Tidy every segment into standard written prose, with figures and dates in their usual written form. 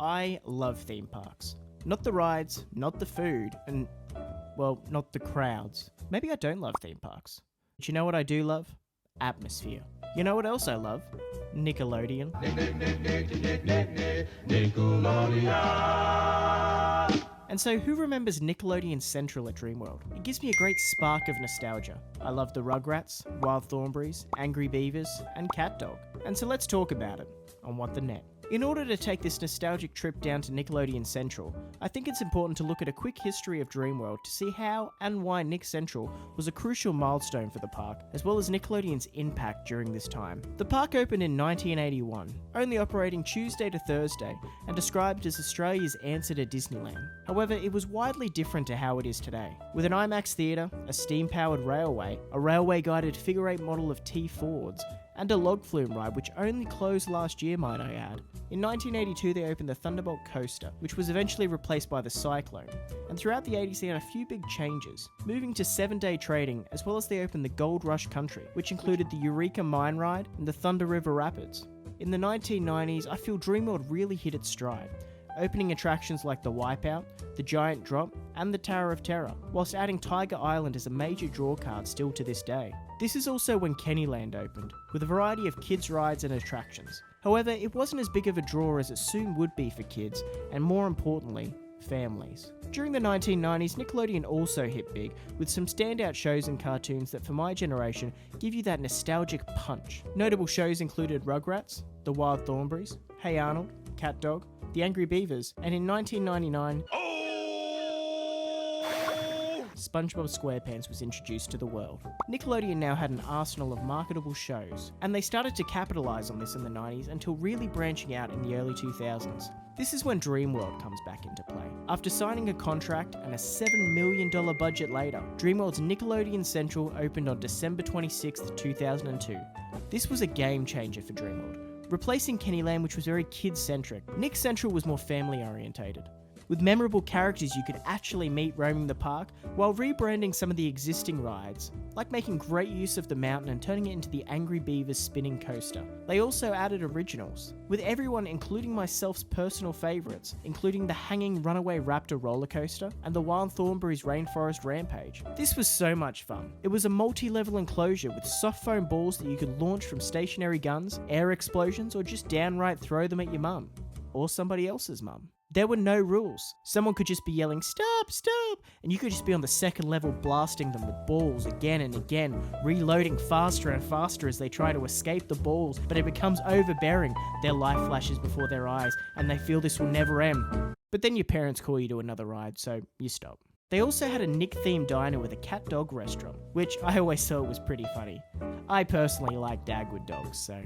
I love theme parks. Not the rides, not the food, and, well, not the crowds. Maybe I don't love theme parks. But you know what I do love? Atmosphere. You know what else I love? Nickelodeon. Nickelodeon. And so who remembers Nickelodeon Central at Dreamworld? It gives me a great spark of nostalgia. I love the Rugrats, Wild Thornberrys, Angry Beavers, and Cat Dog. And so let's talk about it on What the Net. In order to take this nostalgic trip down to Nickelodeon Central, I think it's important to look at a quick history of Dreamworld to see how and why Nick Central was a crucial milestone for the park, as well as Nickelodeon's impact during this time. The park opened in 1981, only operating Tuesday to Thursday, and described as Australia's answer to Disneyland. However, it was widely different to how it is today. With an IMAX theatre, a steam-powered railway, a railway-guided figure-8 model of T-Fords, and a log flume ride which only closed last year, might I add. In 1982 they opened the Thunderbolt Coaster, which was eventually replaced by the Cyclone, and throughout the 80s they had a few big changes, moving to 7-day trading, as well as they opened the Gold Rush Country, which included the Eureka Mine Ride and the Thunder River Rapids. In the 1990s, I feel Dreamworld really hit its stride, opening attractions like the Wipeout, the Giant Drop, and the Tower of Terror, whilst adding Tiger Island as a major drawcard still to this day. This is also when Kennyland opened, with a variety of kids' rides and attractions. However, it wasn't as big of a draw as it soon would be for kids, and more importantly, families. During the 1990s, Nickelodeon also hit big, with some standout shows and cartoons that for my generation give you that nostalgic punch. Notable shows included Rugrats, the Wild Thornberrys, Hey Arnold, Cat Dog, the Angry Beavers, and in 1999, SpongeBob SquarePants was introduced to the world. Nickelodeon now had an arsenal of marketable shows, and they started to capitalise on this in the 90s until really branching out in the early 2000s. This is when Dreamworld comes back into play. After signing a contract and a $7 million budget later, Dreamworld's Nickelodeon Central opened on December 26, 2002. This was a game changer for Dreamworld. Replacing Kennyland, which was very kid-centric, Nick Central was more family-orientated, with memorable characters you could actually meet roaming the park, while rebranding some of the existing rides, like making great use of the mountain and turning it into the Angry Beavers spinning coaster. They also added originals, with everyone including myself's personal favourites, including the hanging runaway raptor roller coaster and the Wild Thornberrys Rainforest Rampage. This was so much fun. It was a multi-level enclosure with soft foam balls that you could launch from stationary guns, air explosions, or just downright throw them at your mum, or somebody else's mum. There were no rules. Someone could just be yelling, "Stop, stop!" and you could just be on the second level blasting them with balls again and again, reloading faster and faster as they try to escape the balls, but it becomes overbearing. Their life flashes before their eyes, and they feel this will never end. But then your parents call you to another ride, so you stop. They also had a Nick-themed diner with a cat dog restaurant, which I always thought was pretty funny. I personally like Dagwood dogs, so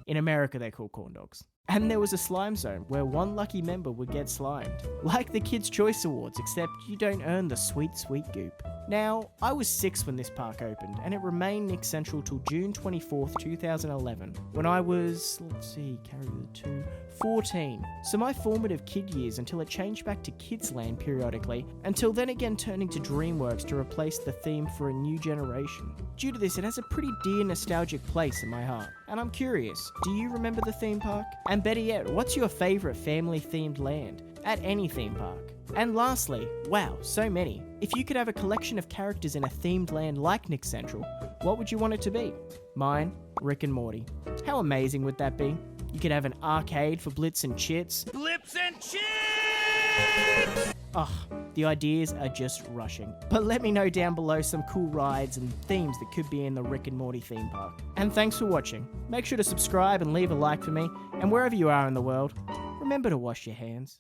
in America they're called corn dogs. And there was a slime zone where one lucky member would get slimed. Like the Kids' Choice Awards, except you don't earn the sweet, sweet goop. Now, I was 6 when this park opened, and it remained Nick Central till June 24th, 2011, when I was, 14. So my formative kid years until it changed back to Kids Land periodically, until then again turning to DreamWorks to replace the theme for a new generation. Due to this, it has a pretty dear nostalgic place in my heart. And I'm curious, do you remember the theme park? And better yet, what's your favourite family-themed land at any theme park? And lastly, wow, so many. If you could have a collection of characters in a themed land like Nick Central, what would you want it to be? Mine, Rick and Morty. How amazing would that be? You could have an arcade for Blitz and Chits. Blips and Chits! Ugh, the ideas are just rushing. But let me know down below some cool rides and themes that could be in the Rick and Morty theme park. And thanks for watching. Make sure to subscribe and leave a like for me. And wherever you are in the world, remember to wash your hands.